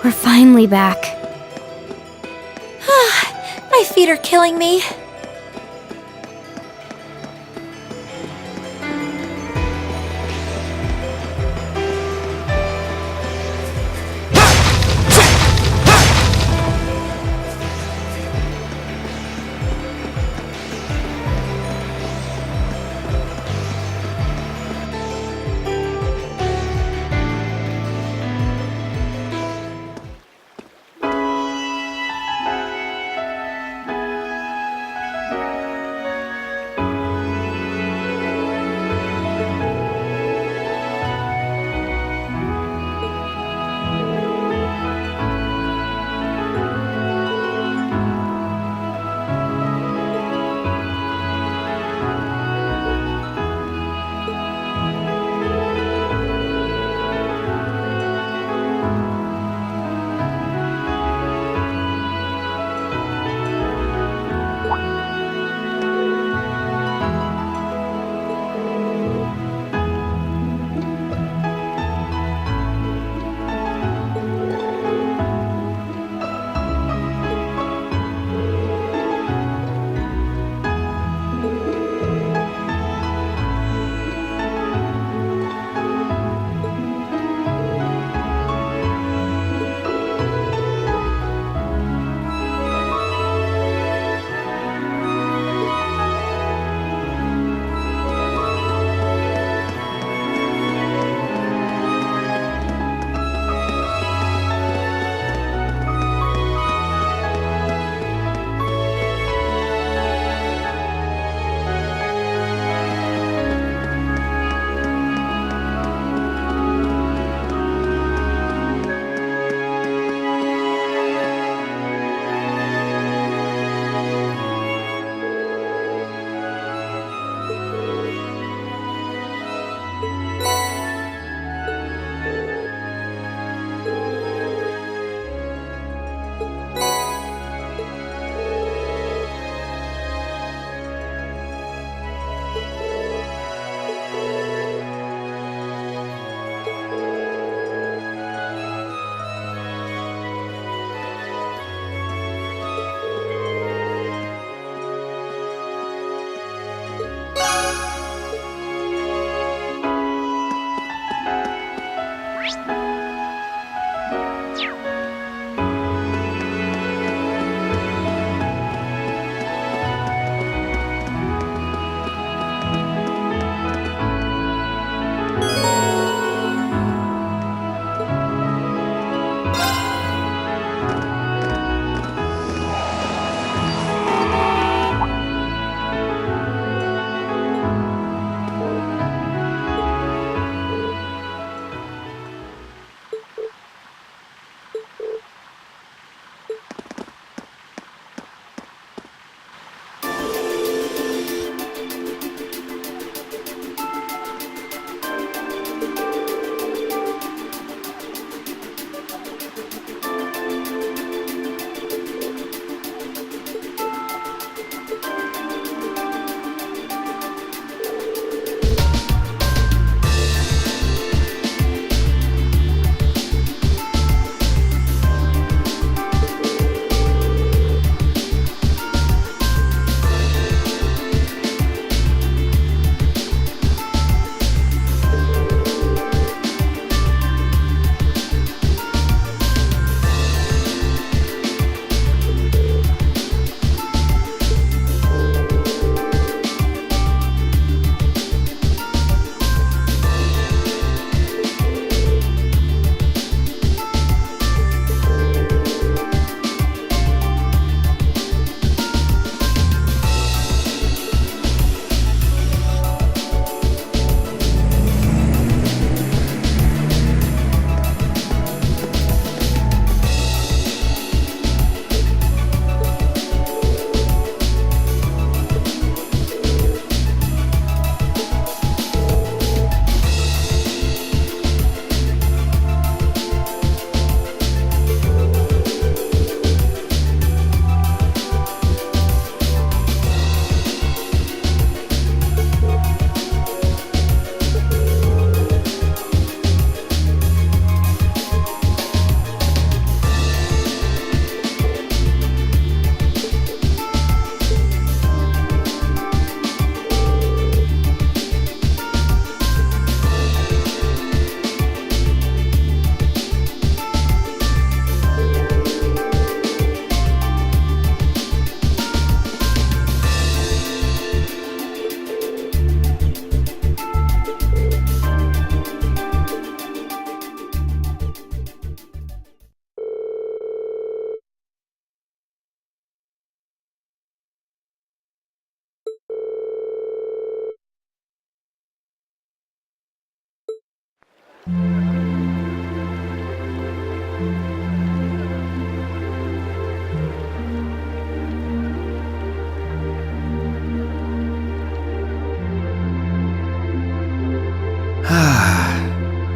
We're finally back. My feet are killing me.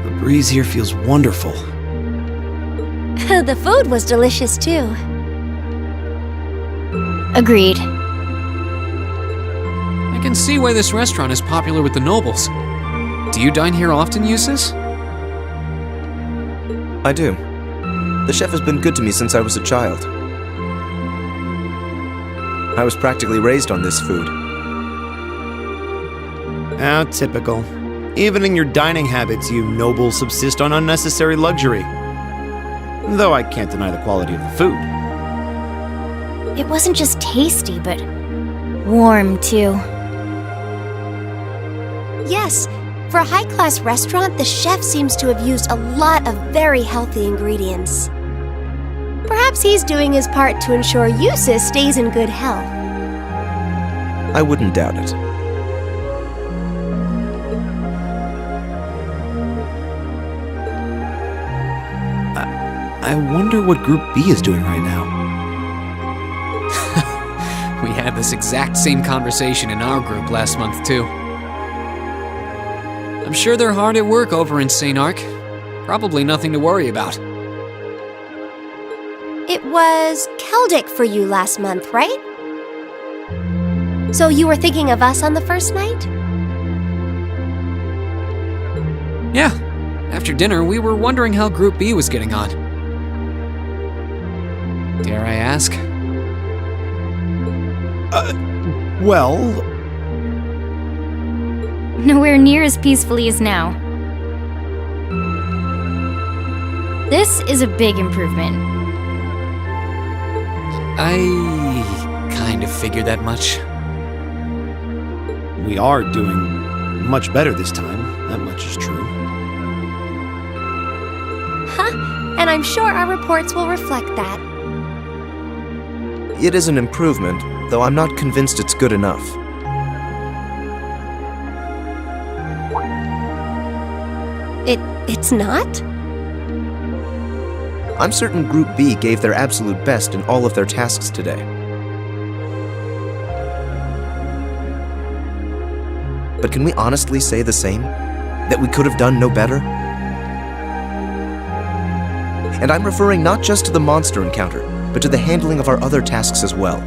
The breeze here feels wonderful. The food was delicious too. Agreed. I can see why this restaurant is popular with the nobles. Do you dine here often, Jusis? I do. The chef has been good to me since I was a child. I was practically raised on this food. How typical. Even in your dining habits, you nobles subsist on unnecessary luxury. Though I can't deny the quality of the food. It wasn't just tasty, but warm too. Yes, for a high-class restaurant, the chef seems to have used a lot of very healthy ingredients. Perhaps he's doing his part to ensure Jusis stays in good health. I wouldn't doubt it. I wonder what Group B is doing right now. We had this exact same conversation in our group last month, too. I'm sure they're hard at work over in St. Arc. Probably nothing to worry about. It was Celtic for you last month, right? So you were thinking of us on the first night? Yeah. After dinner, we were wondering how Group B was getting on. Dare I ask? Well... Nowhere near as peacefully as now. This is a big improvement. I kind of figured that much. We are doing much better this time. That much is true. Huh? And I'm sure our reports will reflect that. It is an improvement, though I'm not convinced it's good enough. It's not? I'm certain Group B gave their absolute best in all of their tasks today. But can we honestly say the same? That we could have done no better? And I'm referring not just to the monster encounter, but to the handling of our other tasks as well.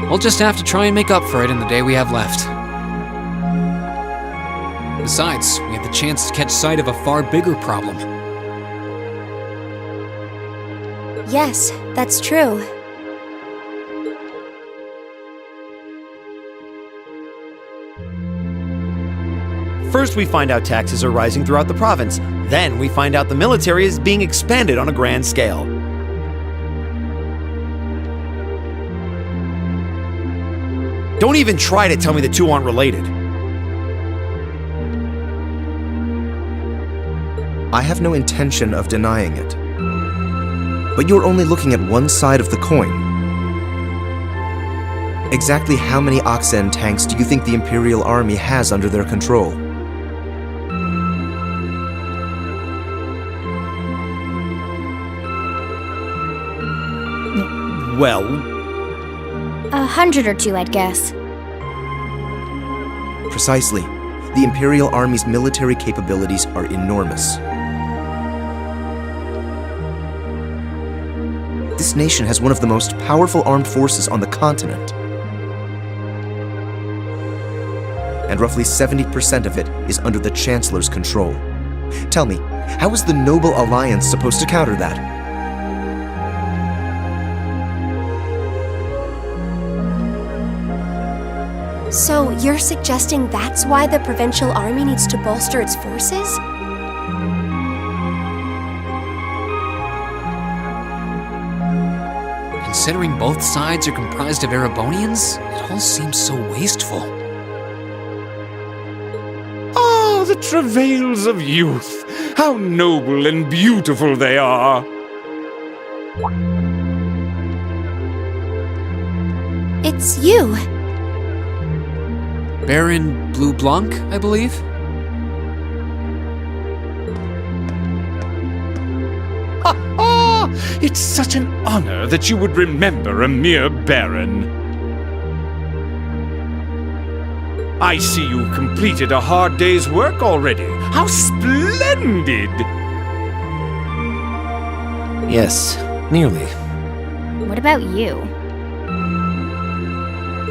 We'll just have to try and make up for it in the day we have left. Besides, we have the chance to catch sight of a far bigger problem. Yes, that's true. First, we find out taxes are rising throughout the province. Then, we find out the military is being expanded on a grand scale. Don't even try to tell me the two aren't related. I have no intention of denying it. But you're only looking at one side of the coin. Exactly how many Oxen tanks do you think the Imperial Army has under their control? Well, 100 or 2, I'd guess. Precisely. The Imperial Army's military capabilities are enormous. This nation has one of the most powerful armed forces on the continent. And roughly 70% of it is under the Chancellor's control. Tell me, how is the Noble Alliance supposed to counter that? So you're suggesting that's why the provincial army needs to bolster its forces? Considering both sides are comprised of Erebonians, it all seems so wasteful. Ah, the travails of youth! How noble and beautiful they are! It's you. Baron Blue Blanc, I believe? Ha! It's such an honor that you would remember a mere baron. I see you completed a hard day's work already. How splendid! Yes, nearly. What about you?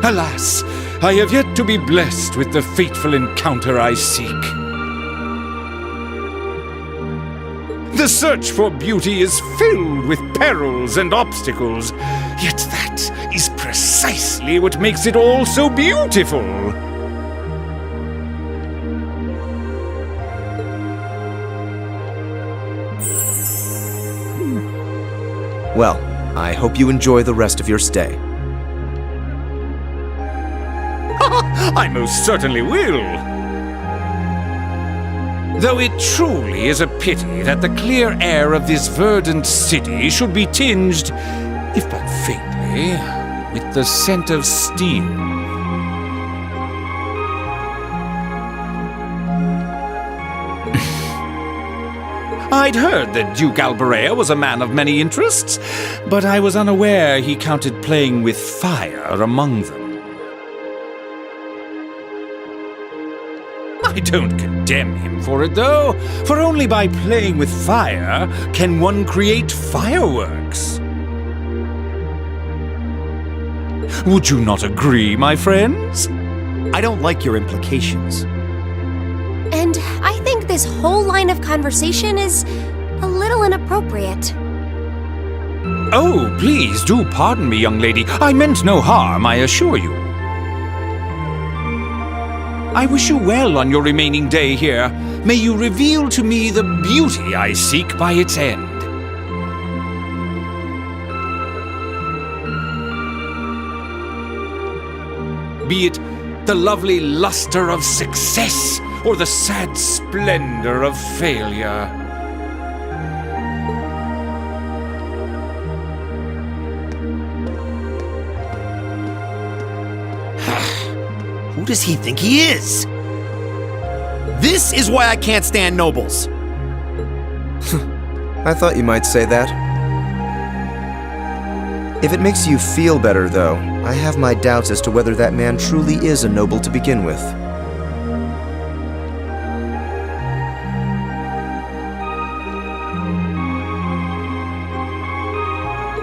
Alas, I have yet to be blessed with the fateful encounter I seek. The search for beauty is filled with perils and obstacles, yet that is precisely what makes it all so beautiful. Well, I hope you enjoy the rest of your stay. I most certainly will. Though it truly is a pity that the clear air of this verdant city should be tinged, if but faintly, with the scent of steel. I'd heard that Duke Alberea was a man of many interests, but I was unaware he counted playing with fire among them. I don't condemn him for it, though, for only by playing with fire can one create fireworks. Would you not agree, my friends? I don't like your implications. And I think this whole line of conversation is a little inappropriate. Oh, please do pardon me, young lady. I meant no harm, I assure you. I wish you well on your remaining day here. May you reveal to me the beauty I seek by its end. Be it the lovely luster of success or the sad splendor of failure. Who does he think he is? This is why I can't stand nobles. I thought you might say that. If it makes you feel better, though, I have my doubts as to whether that man truly is a noble to begin with.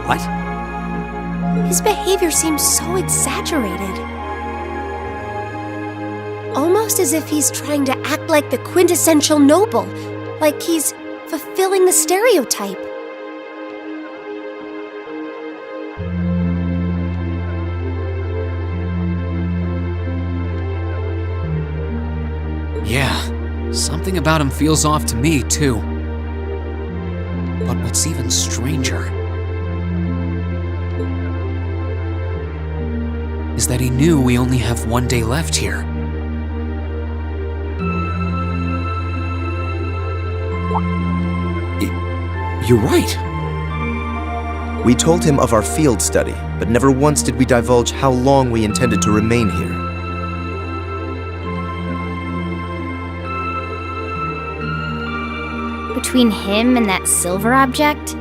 What? His behavior seems so exaggerated. Almost as if he's trying to act like the quintessential noble, like he's fulfilling the stereotype. Yeah, something about him feels off to me, too. But what's even stranger is that he knew we only have one day left here. You're right. We told him of our field study, but never once did we divulge how long we intended to remain here. Between him and that silver object?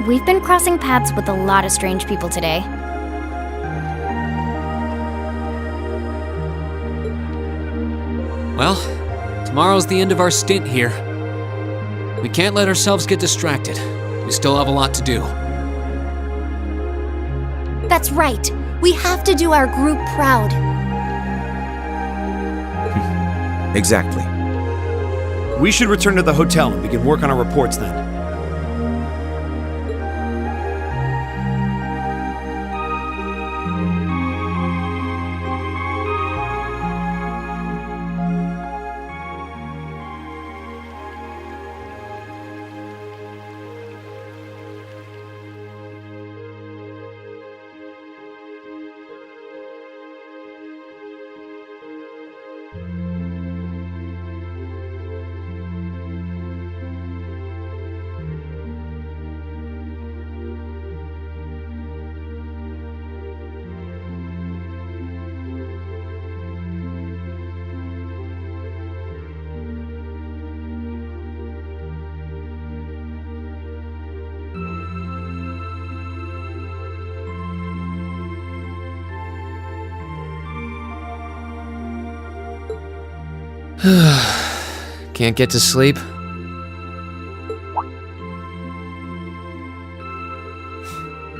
We've been crossing paths with a lot of strange people today. Well, tomorrow's the end of our stint here. We can't let ourselves get distracted. We still have a lot to do. That's right. We have to do our group proud. Exactly. We should return to the hotel and begin work on our reports then. Can't get to sleep?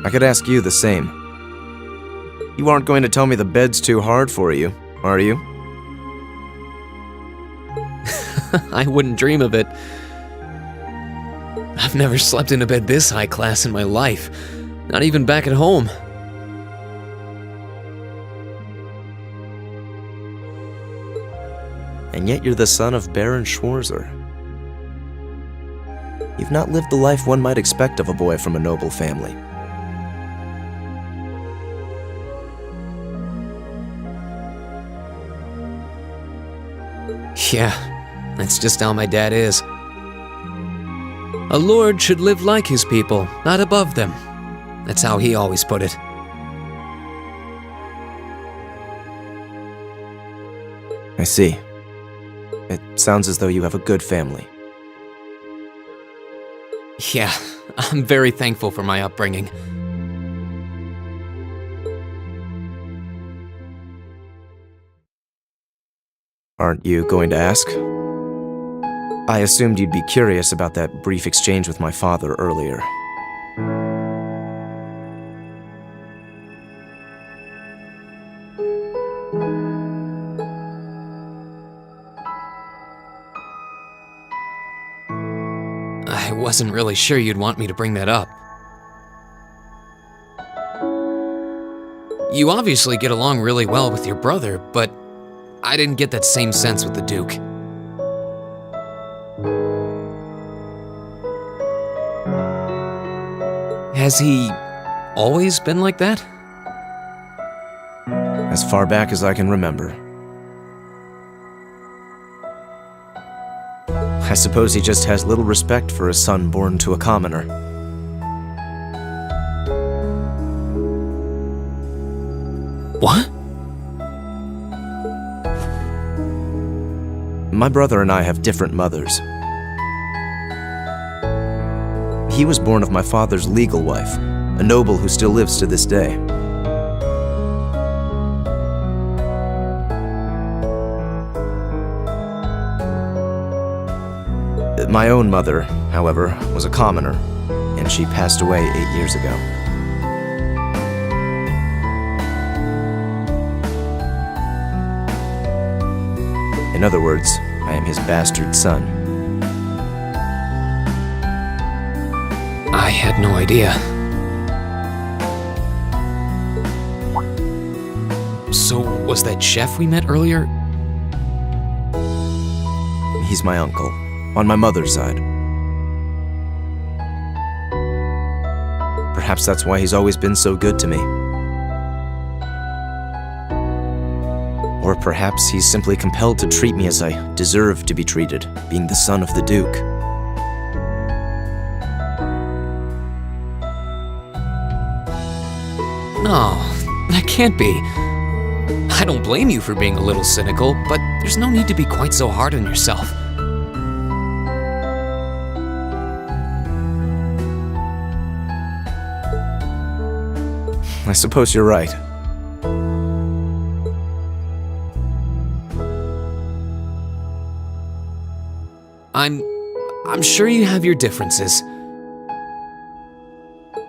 I could ask you the same. You aren't going to tell me the bed's too hard for you, are you? I wouldn't dream of it. I've never slept in a bed this high class in my life, not even back at home. And yet you're the son of Baron Schwarzer. You've not lived the life one might expect of a boy from a noble family. Yeah, that's just how my dad is. A lord should live like his people, not above them. That's how he always put it. I see. It sounds as though you have a good family. Yeah, I'm very thankful for my upbringing. Aren't you going to ask? I assumed you'd be curious about that brief exchange with my father earlier. I wasn't really sure you'd want me to bring that up. You obviously get along really well with your brother, but I didn't get that same sense with the Duke. Has he always been like that? As far back as I can remember. I suppose he just has little respect for a son born to a commoner. What? My brother and I have different mothers. He was born of my father's legal wife, a noble who still lives to this day. My own mother, however, was a commoner, and she passed away 8 years ago. In other words, I am his bastard son. I had no idea. So, was that chef we met earlier? He's my uncle, on my mother's side. Perhaps that's why he's always been so good to me. Or perhaps he's simply compelled to treat me as I deserve to be treated, being the son of the Duke. No, that can't be. I don't blame you for being a little cynical, but there's no need to be quite so hard on yourself. I suppose you're right. I'm sure you have your differences.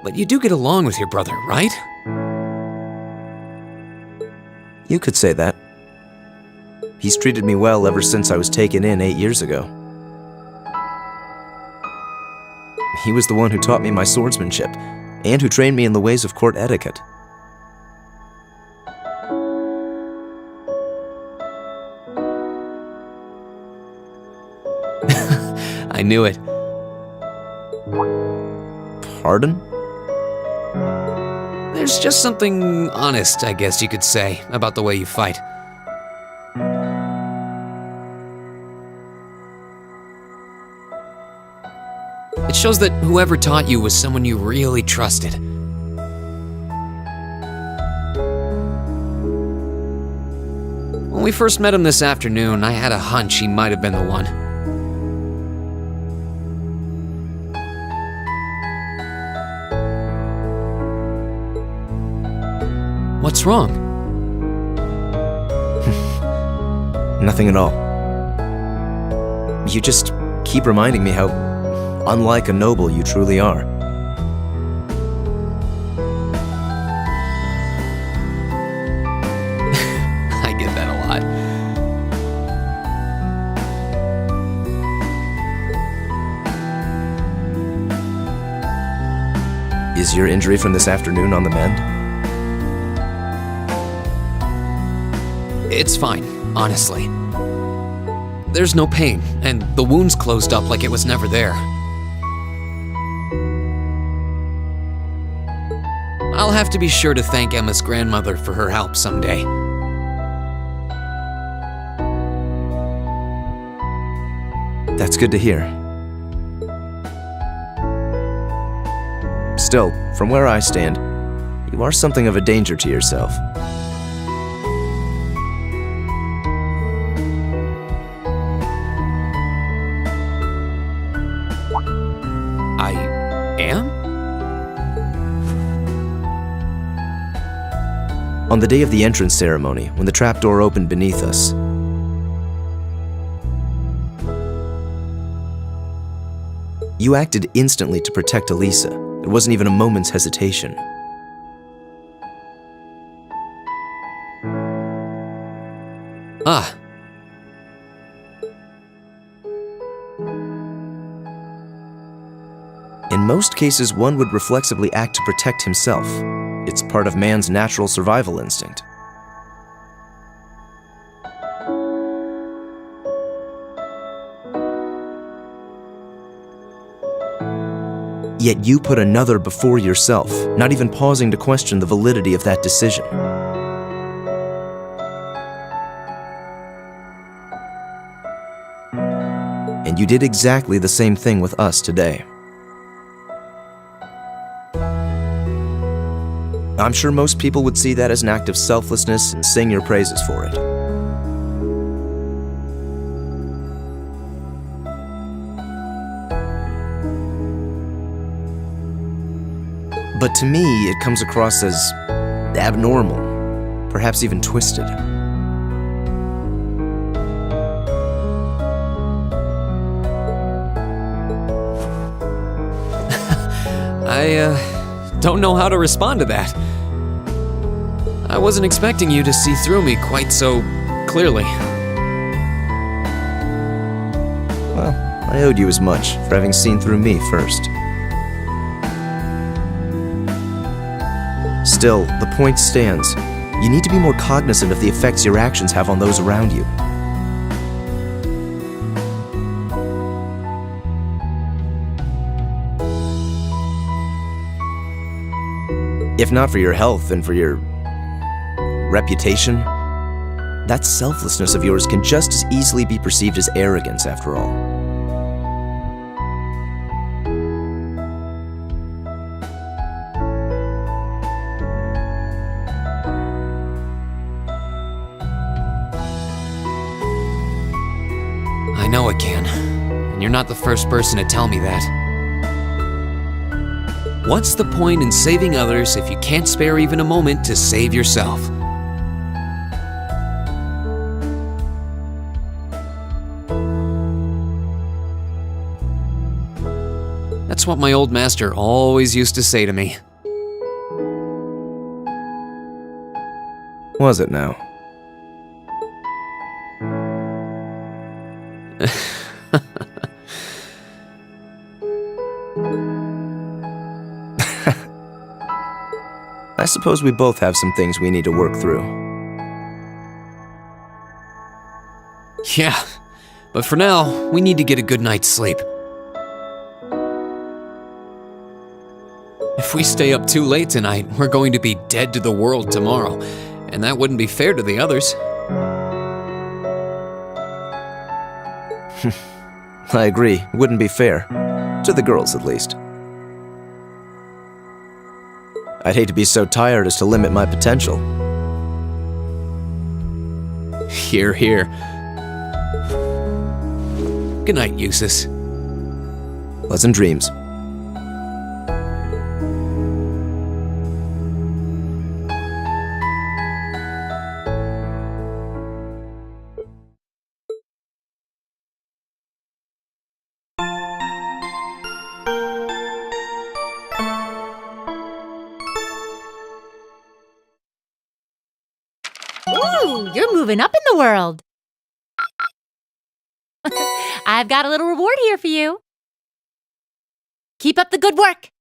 But you do get along with your brother, right? You could say that. He's treated me well ever since I was taken in 8 years ago. He was the one who taught me my swordsmanship, and who trained me in the ways of court etiquette. I knew it. Pardon? There's just something honest, I guess you could say, about the way you fight. It shows that whoever taught you was someone you really trusted. When we first met him this afternoon, I had a hunch he might have been the one. What's wrong? Nothing at all. You just keep reminding me how unlike a noble you truly are. I get that a lot. Is your injury from this afternoon on the mend? It's fine, honestly. There's no pain, and the wound's closed up like it was never there. I'll have to be sure to thank Emma's grandmother for her help someday. That's good to hear. Still, from where I stand, you are something of a danger to yourself. I am? On the day of the entrance ceremony, when the trapdoor opened beneath us, you acted instantly to protect Elisa. There wasn't even a moment's hesitation. Ah. In most cases, one would reflexively act to protect himself. It's part of man's natural survival instinct. Yet you put another before yourself, not even pausing to question the validity of that decision. And you did exactly the same thing with us today. I'm sure most people would see that as an act of selflessness and sing your praises for it. But to me, it comes across as abnormal, perhaps even twisted. I don't know how to respond to that. I wasn't expecting you to see through me quite so clearly. Well, I owed you as much for having seen through me first. Still, the point stands. You need to be more cognizant of the effects your actions have on those around you. If not for your health and for your reputation, that selflessness of yours can just as easily be perceived as arrogance after all. I know it can, and you're not the first person to tell me that. What's the point in saving others if you can't spare even a moment to save yourself? That's what my old master always used to say to me. Was it now? I suppose we both have some things we need to work through. Yeah, but for now, we need to get a good night's sleep. If we stay up too late tonight, we're going to be dead to the world tomorrow, and that wouldn't be fair to the others. I agree, wouldn't be fair. To the girls, at least. I'd hate to be so tired as to limit my potential. Hear, hear. Good night, Jusis. Pleasant dreams. Ooh, you're moving up in the world. I've got a little reward here for you. Keep up the good work.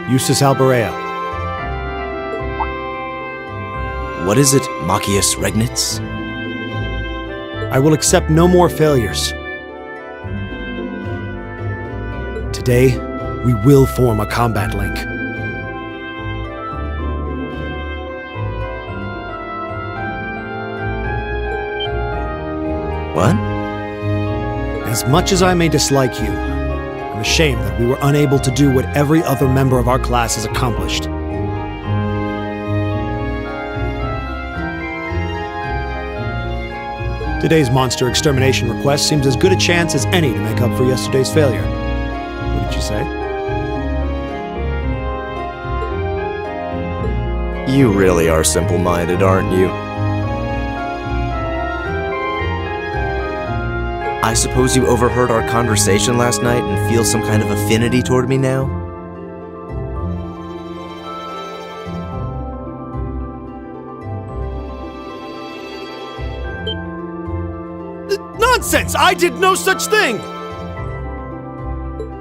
Jusis Alberea. What is it, Machius Regnitz? I will accept no more failures. Today, we will form a combat link. What? As much as I may dislike you, I'm ashamed that we were unable to do what every other member of our class has accomplished. Today's monster extermination request seems as good a chance as any to make up for yesterday's failure. What did you say? You really are simple-minded, aren't you? I suppose you overheard our conversation last night and feel some kind of affinity toward me now? Nonsense! I did no such thing!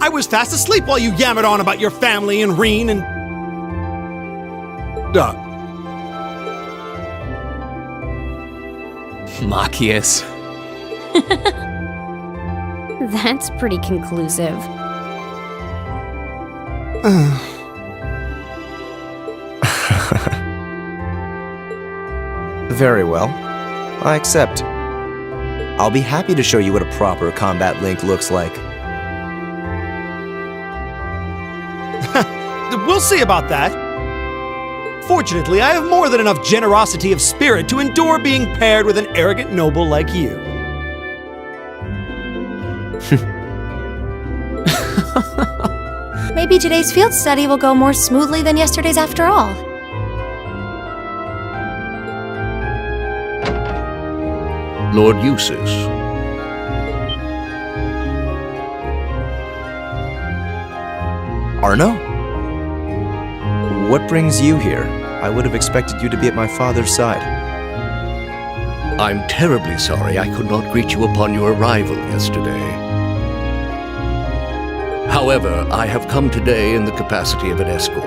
I was fast asleep while you yammered on about your family and Reen and... Machius. That's pretty conclusive. Very well. I accept. I'll be happy to show you what a proper combat link looks like. We'll see about that. Fortunately, I have more than enough generosity of spirit to endure being paired with an arrogant noble like you. Maybe today's field study will go more smoothly than yesterday's after all. Lord Jusis. Arno? What brings you here? I would have expected you to be at my father's side. I'm terribly sorry I could not greet you upon your arrival yesterday. However, I have come today in the capacity of an escort.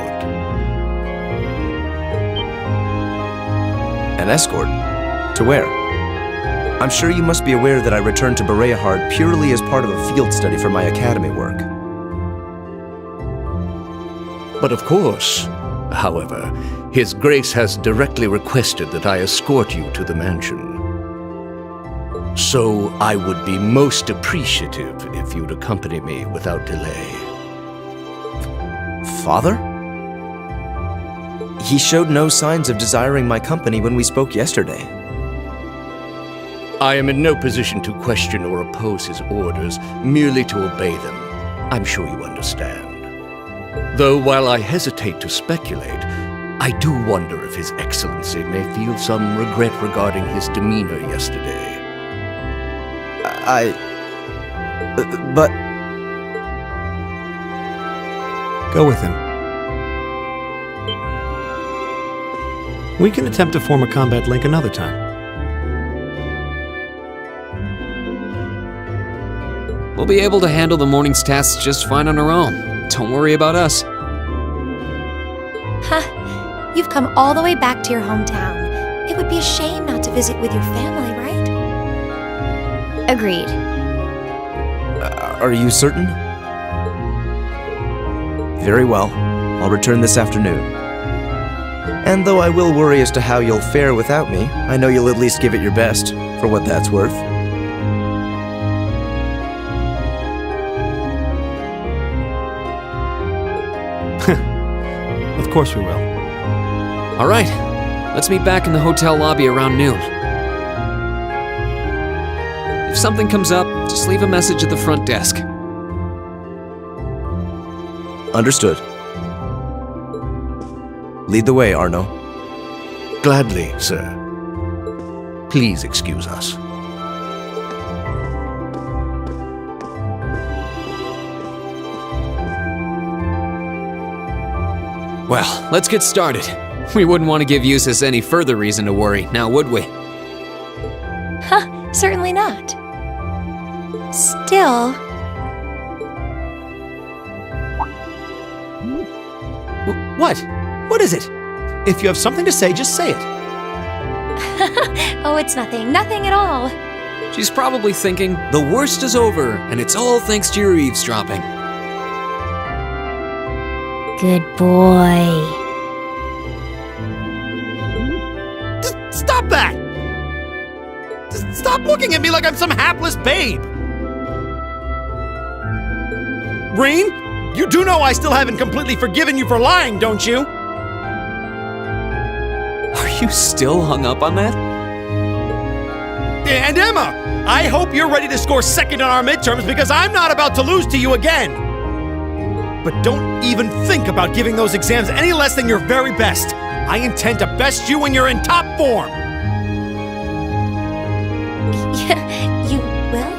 An escort? To where? I'm sure you must be aware that I returned to Bereahard purely as part of a field study for my academy work. But of course, however, His Grace has directly requested that I escort you to the mansion. So I would be most appreciative if you'd accompany me without delay. Father? He showed no signs of desiring my company when we spoke yesterday. I am in no position to question or oppose his orders, merely to obey them. I'm sure you understand. Though while I hesitate to speculate, I do wonder if His Excellency may feel some regret regarding his demeanor yesterday. But... Go with him. We can attempt to form a combat link another time. We'll be able to handle the morning's tasks just fine on our own. Don't worry about us. Huh. You've come all the way back to your hometown. It would be a shame not to visit with your family, right? Agreed. Are you certain? Very well. I'll return this afternoon. And though I will worry as to how you'll fare without me, I know you'll at least give it your best, for what that's worth. Of course we will. All right, let's meet back in the hotel lobby around noon. If something comes up, just leave a message at the front desk. Understood. Lead the way, Arno. Gladly, sir. Please excuse us. Well, let's get started. We wouldn't want to give Jusis any further reason to worry, now would we? Huh, certainly not. Still... What? What is it? If you have something to say, just say it. Oh, it's nothing. Nothing at all. She's probably thinking, the worst is over, and it's all thanks to your eavesdropping. Good boy. Just stop that! Just stop looking at me like I'm some hapless babe! Reen, you do know I still haven't completely forgiven you for lying, don't you? Are you still hung up on that? And Emma, I hope you're ready to score second on our midterms because I'm not about to lose to you again. But don't even think about giving those exams any less than your very best. I intend to best you when you're in top form. You will?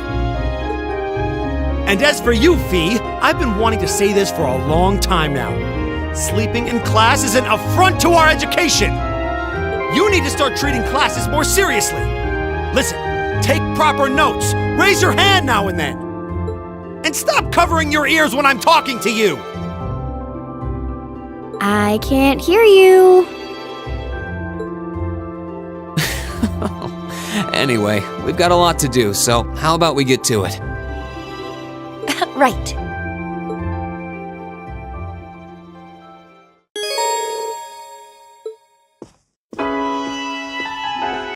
And as for you, Fee, I've been wanting to say this for a long time now. Sleeping in class is an affront to our education. You need to start treating classes more seriously. Listen, take proper notes. Raise your hand now and then. And stop covering your ears when I'm talking to you. I can't hear you. Anyway, we've got a lot to do, so how about we get to it? Right.